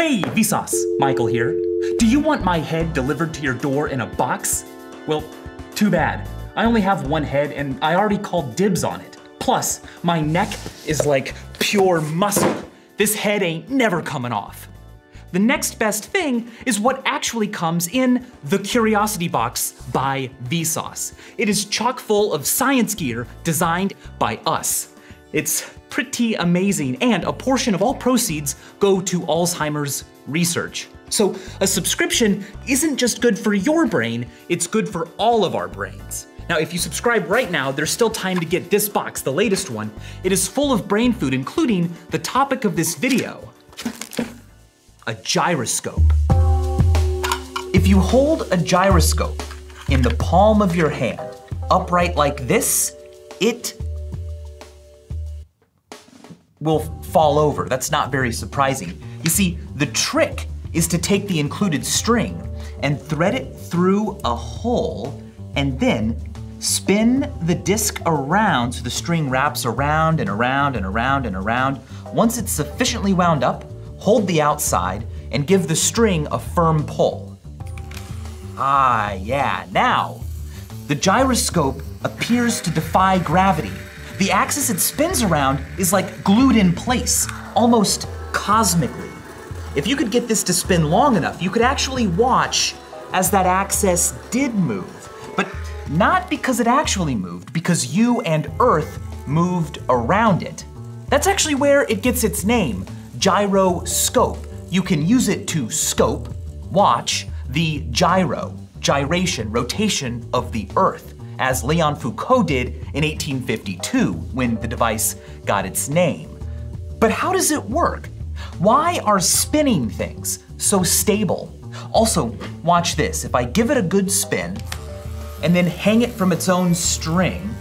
Hey, Vsauce, Michael here. Do you want my head delivered to your door in a box? Well, too bad. I only have one head and I already called dibs on it. Plus, my neck is like pure muscle. This head ain't never coming off. The next best thing is what actually comes in the Curiosity Box by Vsauce. It is chock full of science gear designed by us. It's pretty amazing, and a portion of all proceeds go to Alzheimer's research. So a subscription isn't just good for your brain, it's good for all of our brains. Now, if you subscribe right now, there's still time to get this box, the latest one. It is full of brain food, including the topic of this video, a gyroscope. If you hold a gyroscope in the palm of your hand, upright like this, it will fall over. That's not very surprising. You see, the trick is to take the included string and thread it through a hole and then spin the disc around so the string wraps around and around and around and around. Once it's sufficiently wound up, hold the outside and give the string a firm pull. Ah, yeah, now the gyroscope appears to defy gravity. The axis it spins around is like glued in place, almost cosmically. If you could get this to spin long enough, you could actually watch as that axis did move. But not because it actually moved, because you and Earth moved around it. That's actually where it gets its name, gyroscope. You can use it to scope, watch, the gyration, rotation of the Earth, as Léon Foucault did in 1852 when the device got its name. But how does it work? Why are spinning things so stable? Also, watch this. If I give it a good spin and then hang it from its own string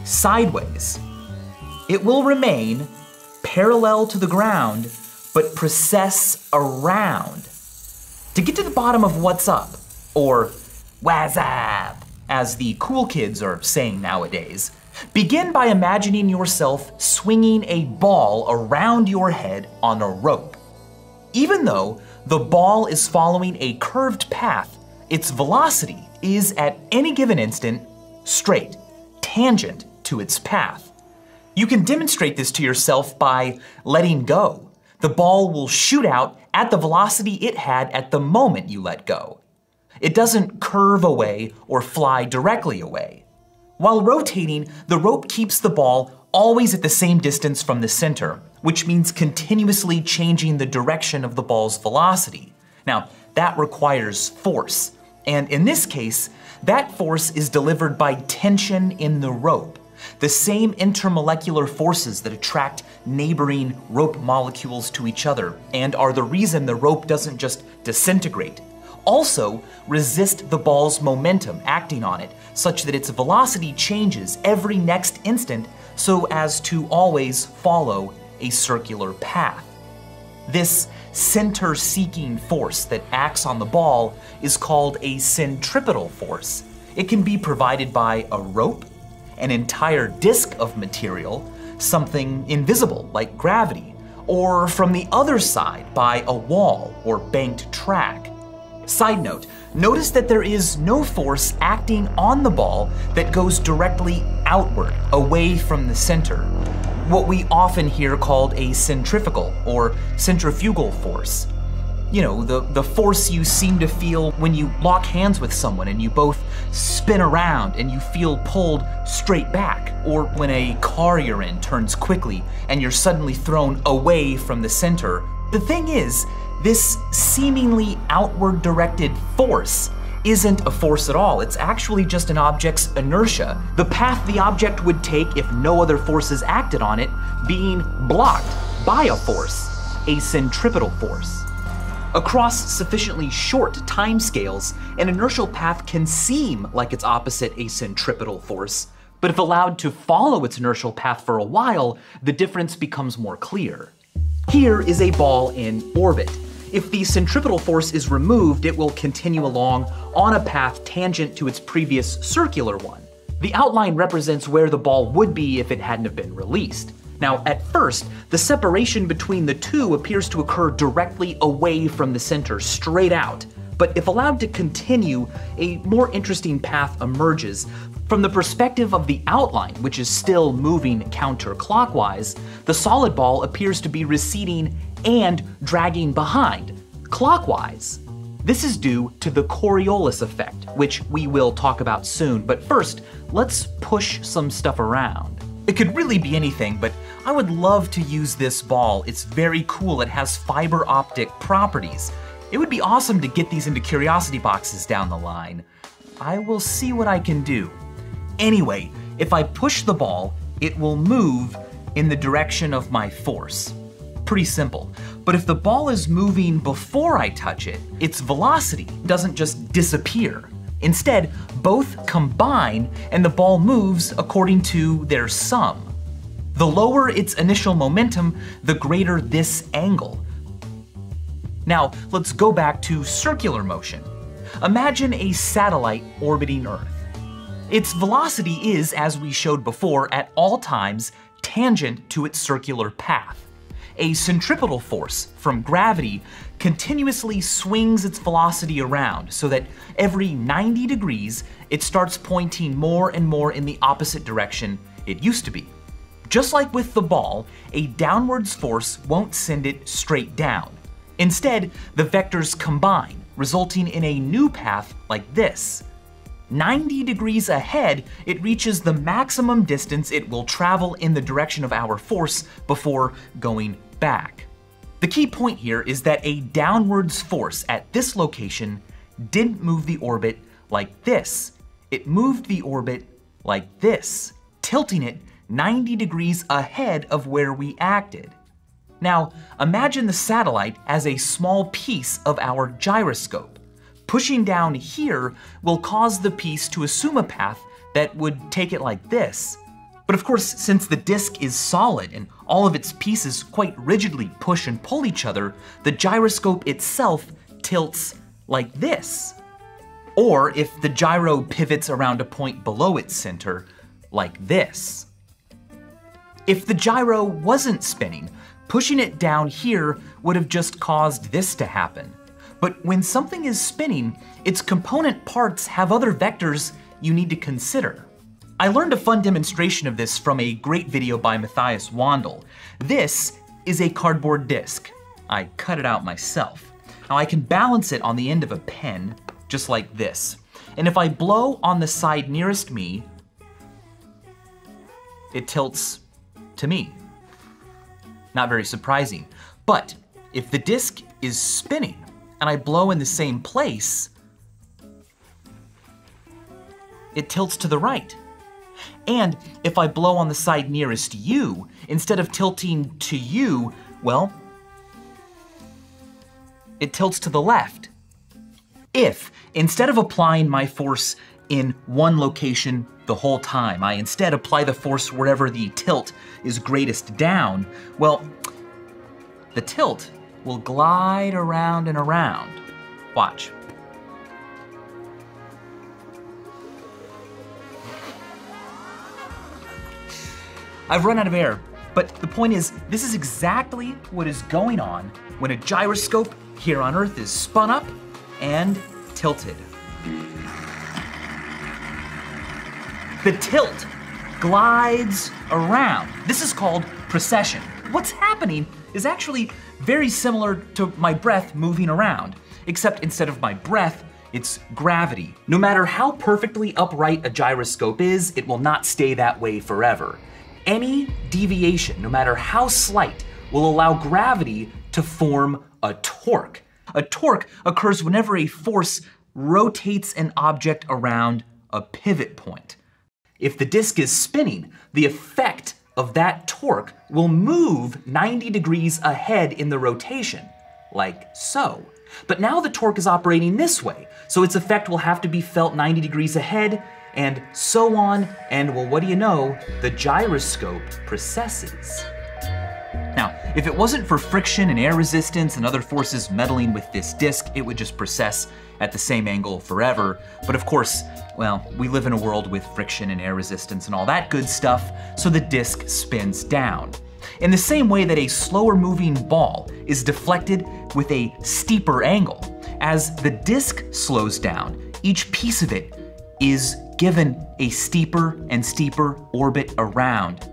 sideways, it will remain parallel to the ground but precess around. To get to the bottom of what's up, or what's up, as the cool kids are saying nowadays, begin by imagining yourself swinging a ball around your head on a rope. Even though the ball is following a curved path, its velocity is at any given instant straight, tangent to its path. You can demonstrate this to yourself by letting go. The ball will shoot out at the velocity it had at the moment you let go. It doesn't curve away or fly directly away. While rotating, the rope keeps the ball always at the same distance from the center, which means continuously changing the direction of the ball's velocity. Now, that requires force, and in this case, that force is delivered by tension in the rope, the same intermolecular forces that attract neighboring rope molecules to each other and are the reason the rope doesn't just disintegrate. Also resist the ball's momentum acting on it, such that its velocity changes every next instant so as to always follow a circular path. This center-seeking force that acts on the ball is called a centripetal force. It can be provided by a rope, an entire disk of material, something invisible like gravity, or from the other side by a wall or banked track. Side note, notice that there is no force acting on the ball that goes directly outward, away from the center, what we often hear called a centrifugal or centrifugal force. You know, the force you seem to feel when you lock hands with someone and you both spin around and you feel pulled straight back, or when a car you're in turns quickly and you're suddenly thrown away from the center. The thing is, this seemingly outward-directed force isn't a force at all. It's actually just an object's inertia, the path the object would take if no other forces acted on it, being blocked by a force, a centripetal force. Across sufficiently short timescales, an inertial path can seem like its opposite, a centripetal force, but if allowed to follow its inertial path for a while, the difference becomes more clear. Here is a ball in orbit. If the centripetal force is removed, it will continue along on a path tangent to its previous circular one. The outline represents where the ball would be if it hadn't have been released. Now, at first, the separation between the two appears to occur directly away from the center, straight out. But if allowed to continue, a more interesting path emerges. From the perspective of the outline, which is still moving counterclockwise, the solid ball appears to be receding and dragging behind, clockwise. This is due to the Coriolis effect, which we will talk about soon. But first, let's push some stuff around. It could really be anything, but I would love to use this ball. It's very cool. It has fiber optic properties. It would be awesome to get these into curiosity boxes down the line. I will see what I can do. Anyway, if I push the ball, it will move in the direction of my force. Pretty simple. But if the ball is moving before I touch it, its velocity doesn't just disappear. Instead, both combine and the ball moves according to their sum. The lower its initial momentum, the greater this angle. Now, let's go back to circular motion. Imagine a satellite orbiting Earth. Its velocity is, as we showed before, at all times tangent to its circular path. A centripetal force from gravity continuously swings its velocity around so that every 90 degrees, it starts pointing more and more in the opposite direction it used to be. Just like with the ball, a downwards force won't send it straight down. Instead, the vectors combine, resulting in a new path like this. 90 degrees ahead, it reaches the maximum distance it will travel in the direction of our force before going back. The key point here is that a downwards force at this location didn't move the orbit like this. It moved the orbit like this, tilting it 90 degrees ahead of where we acted. Now, imagine the satellite as a small piece of our gyroscope. Pushing down here will cause the piece to assume a path that would take it like this. But of course, since the disk is solid and all of its pieces quite rigidly push and pull each other, the gyroscope itself tilts like this. Or if the gyro pivots around a point below its center, like this. If the gyro wasn't spinning, pushing it down here would have just caused this to happen. But when something is spinning, its component parts have other vectors you need to consider. I learned a fun demonstration of this from a great video by Matthias Wandel. This is a cardboard disc. I cut it out myself. Now I can balance it on the end of a pen, just like this. And if I blow on the side nearest me, it tilts to me. Not very surprising. But if the disc is spinning and I blow in the same place, it tilts to the right. And if I blow on the side nearest you, instead of tilting to you, well, it tilts to the left. If, instead of applying my force in one location the whole time, I instead apply the force wherever the tilt is greatest down, well, the tilt will glide around and around. Watch. I've run out of air, but the point is, this is exactly what is going on when a gyroscope here on Earth is spun up and tilted. The tilt glides around. This is called precession. What's happening is actually very similar to my breath moving around, except instead of my breath, it's gravity. No matter how perfectly upright a gyroscope is, it will not stay that way forever. Any deviation, no matter how slight, will allow gravity to form a torque. A torque occurs whenever a force rotates an object around a pivot point. If the disk is spinning, the effect of that torque will move 90 degrees ahead in the rotation, like so. But now the torque is operating this way, so its effect will have to be felt 90 degrees ahead, and so on, and well, what do you know? The gyroscope precesses. Now, if it wasn't for friction and air resistance and other forces meddling with this disk, it would just precess at the same angle forever. But of course, well, we live in a world with friction and air resistance and all that good stuff, so the disk spins down. in the same way that a slower moving ball is deflected with a steeper angle. As the disc slows down, each piece of it is given a steeper and steeper orbit around.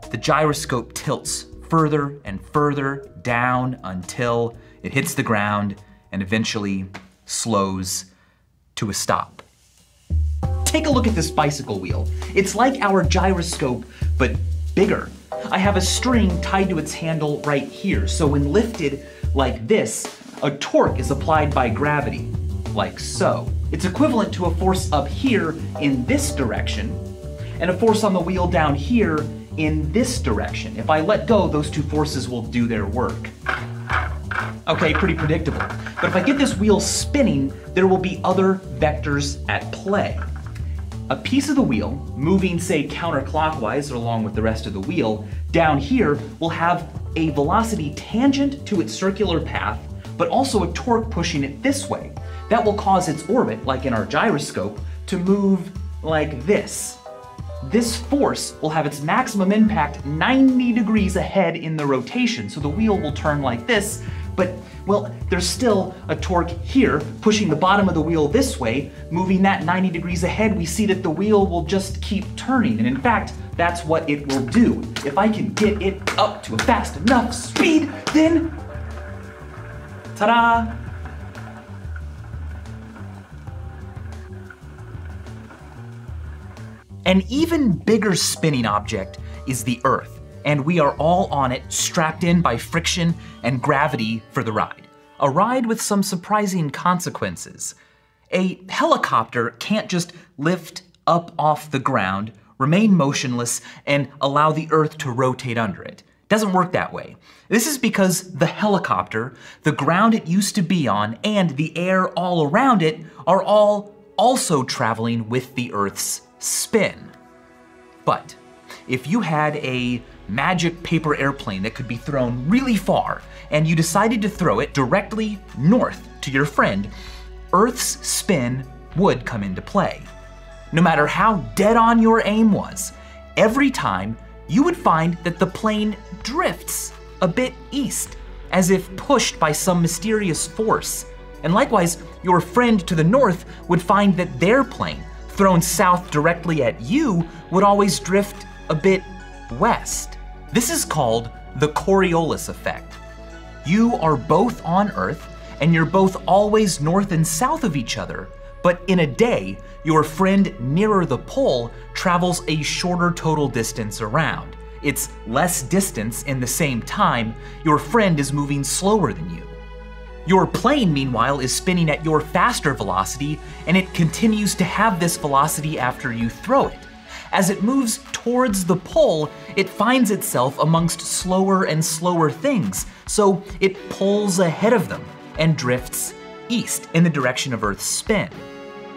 The gyroscope tilts further and further down until it hits the ground and eventually slows to a stop. Take a look at this bicycle wheel. It's like our gyroscope, but bigger. I have a string tied to its handle right here, so when lifted like this, a torque is applied by gravity, like so. It's equivalent to a force up here in this direction, and a force on the wheel down here in this direction. If I let go, those two forces will do their work. Okay, pretty predictable. But if I get this wheel spinning, there will be other vectors at play. A piece of the wheel, moving say counterclockwise or along with the rest of the wheel, down here will have a velocity tangent to its circular path, but also a torque pushing it this way. That will cause its orbit, like in our gyroscope, to move like this. This force will have its maximum impact 90 degrees ahead in the rotation, so the wheel will turn like this, but, well, there's still a torque here, pushing the bottom of the wheel this way, moving that 90 degrees ahead. We see that the wheel will just keep turning, and in fact, that's what it will do. If I can get it up to a fast enough speed, then, ta-da! An even bigger spinning object is the Earth, and we are all on it, strapped in by friction and gravity for the ride. A ride with some surprising consequences. A helicopter can't just lift up off the ground, remain motionless, and allow the Earth to rotate under it. Doesn't work that way. This is because the helicopter, the ground it used to be on, and the air all around it are all also traveling with the Earth's spin. But if you had a magic paper airplane that could be thrown really far, and you decided to throw it directly north to your friend, Earth's spin would come into play. No matter how dead on your aim was, every time you would find that the plane drifts a bit east, as if pushed by some mysterious force. And likewise, your friend to the north would find that their plane, thrown south directly at you, would always drift a bit west. This is called the Coriolis effect. You are both on Earth, and you're both always north and south of each other, but in a day, your friend nearer the pole travels a shorter total distance around. It's less distance in the same time. Your friend is moving slower than you. Your plane, meanwhile, is spinning at your faster velocity, and it continues to have this velocity after you throw it. As it moves towards the pole, it finds itself amongst slower and slower things, so it pulls ahead of them and drifts east in the direction of Earth's spin.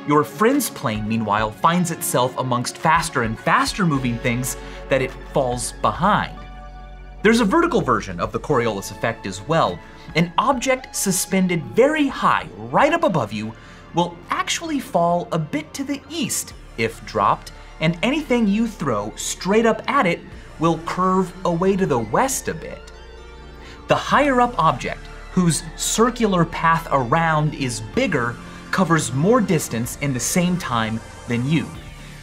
Your friend's plane, meanwhile, finds itself amongst faster and faster moving things that it falls behind. There's a vertical version of the Coriolis effect as well. An object suspended very high, right up above you, will actually fall a bit to the east if dropped, and anything you throw straight up at it will curve away to the west a bit. The higher up object, whose circular path around is bigger, covers more distance in the same time than you.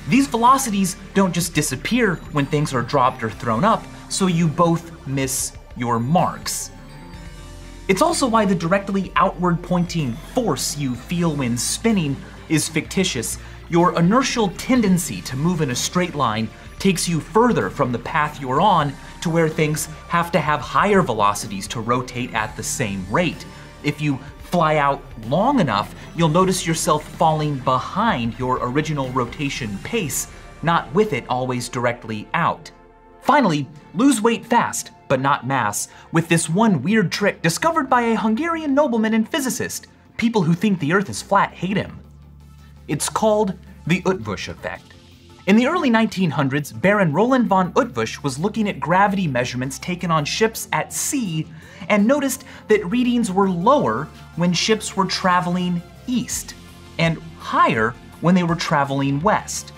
These velocities don't just disappear when things are dropped or thrown up, so you both miss your marks. It's also why the directly outward pointing force you feel when spinning is fictitious. Your inertial tendency to move in a straight line takes you further from the path you're on to where things have to have higher velocities to rotate at the same rate. If you fly out long enough, you'll notice yourself falling behind your original rotation pace, not with it always directly out. Finally, lose weight fast, but not mass, with this one weird trick discovered by a Hungarian nobleman and physicist. People who think the Earth is flat hate him. It's called the Utvush effect. In the early 1900s, Baron Roland von Utvush was looking at gravity measurements taken on ships at sea and noticed that readings were lower when ships were traveling east and higher when they were traveling west.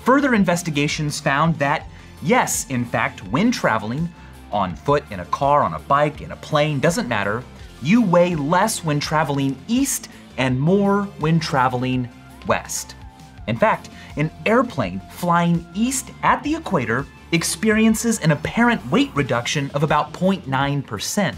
Further investigations found that, yes, in fact, when traveling, On foot, in a car, on a bike, in a plane, doesn't matter. You weigh less when traveling east and more when traveling west. In fact, an airplane flying east at the equator experiences an apparent weight reduction of about 0.9%.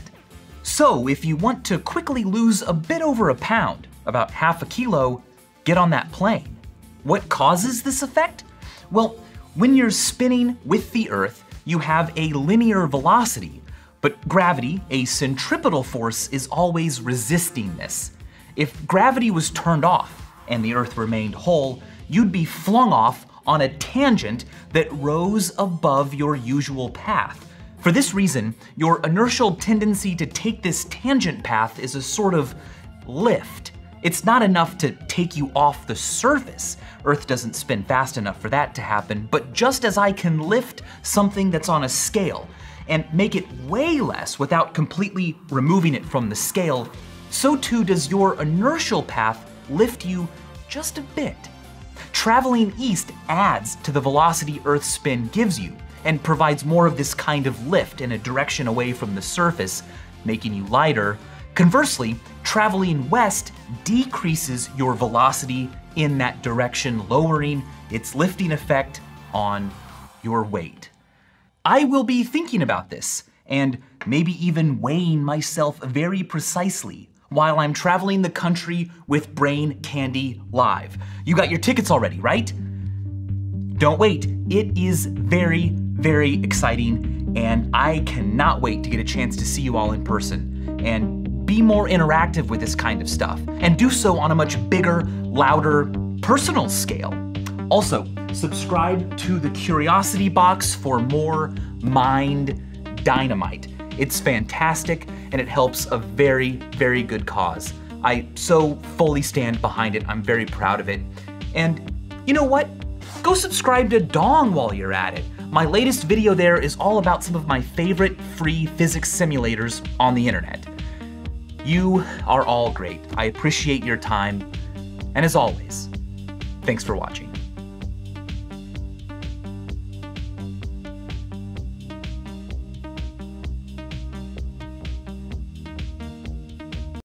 So if you want to quickly lose a bit over a pound, about half a kilo, get on that plane. What causes this effect? Well, when you're spinning with the Earth, you have a linear velocity, but gravity, a centripetal force, is always resisting this. If gravity was turned off and the Earth remained whole, you'd be flung off on a tangent that rose above your usual path. For this reason, your inertial tendency to take this tangent path is a sort of lift. It's not enough to take you off the surface. Earth doesn't spin fast enough for that to happen, but just as I can lift something that's on a scale and make it weigh less without completely removing it from the scale, so too does your inertial path lift you just a bit. Traveling east adds to the velocity Earth's spin gives you and provides more of this kind of lift in a direction away from the surface, making you lighter. Conversely, traveling west decreases your velocity in that direction, lowering its lifting effect on your weight. I will be thinking about this and maybe even weighing myself very precisely while I'm traveling the country with Brain Candy Live. You got your tickets already, right? Don't wait, it is very, very exciting, and I cannot wait to get a chance to see you all in person and be more interactive with this kind of stuff, and do so on a much bigger, louder, personal scale. Also, subscribe to the Curiosity Box for more mind dynamite. It's fantastic, and it helps a very, very good cause. I so fully stand behind it. I'm very proud of it. And you know what? Go subscribe to Dong while you're at it. My latest video there is all about some of my favorite free physics simulators on the internet. You are all great. I appreciate your time. And as always, thanks for watching.